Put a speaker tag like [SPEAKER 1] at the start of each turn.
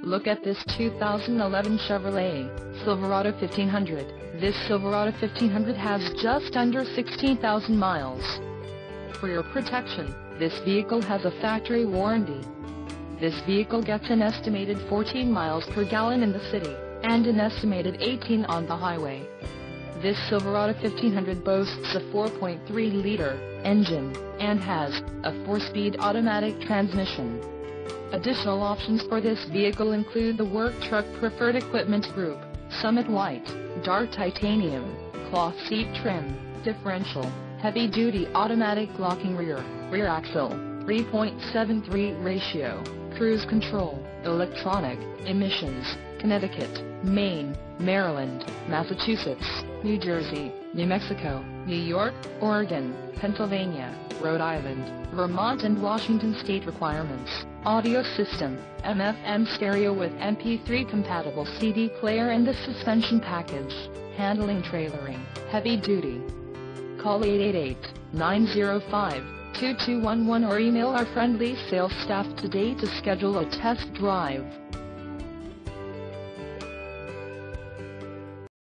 [SPEAKER 1] Look at this 2011 Chevrolet Silverado 1500. This Silverado 1500 has just under 16,000 miles. For your protection, this vehicle has a factory warranty. This vehicle gets an estimated 14 miles per gallon in the city, and an estimated 18 on the highway. This Silverado 1500 boasts a 4.3-liter engine, and has a 4-speed automatic transmission. Additional options for this vehicle include the Work Truck Preferred Equipment Group, Summit White, Dark Titanium, Cloth Seat Trim, Differential, Heavy-Duty Automatic Locking Rear Axle, 3.73 ratio, Cruise Control, Electronic, Emissions, Connecticut, Maine, Maryland, Massachusetts, New Jersey, New Mexico, New York, Oregon, Pennsylvania, Rhode Island, Vermont and Washington state requirements. Audio system, FM stereo with MP3 compatible CD player and the suspension package. Handling trailering, heavy duty. Call 888-905-2211 or email our friendly sales staff today to schedule a test drive.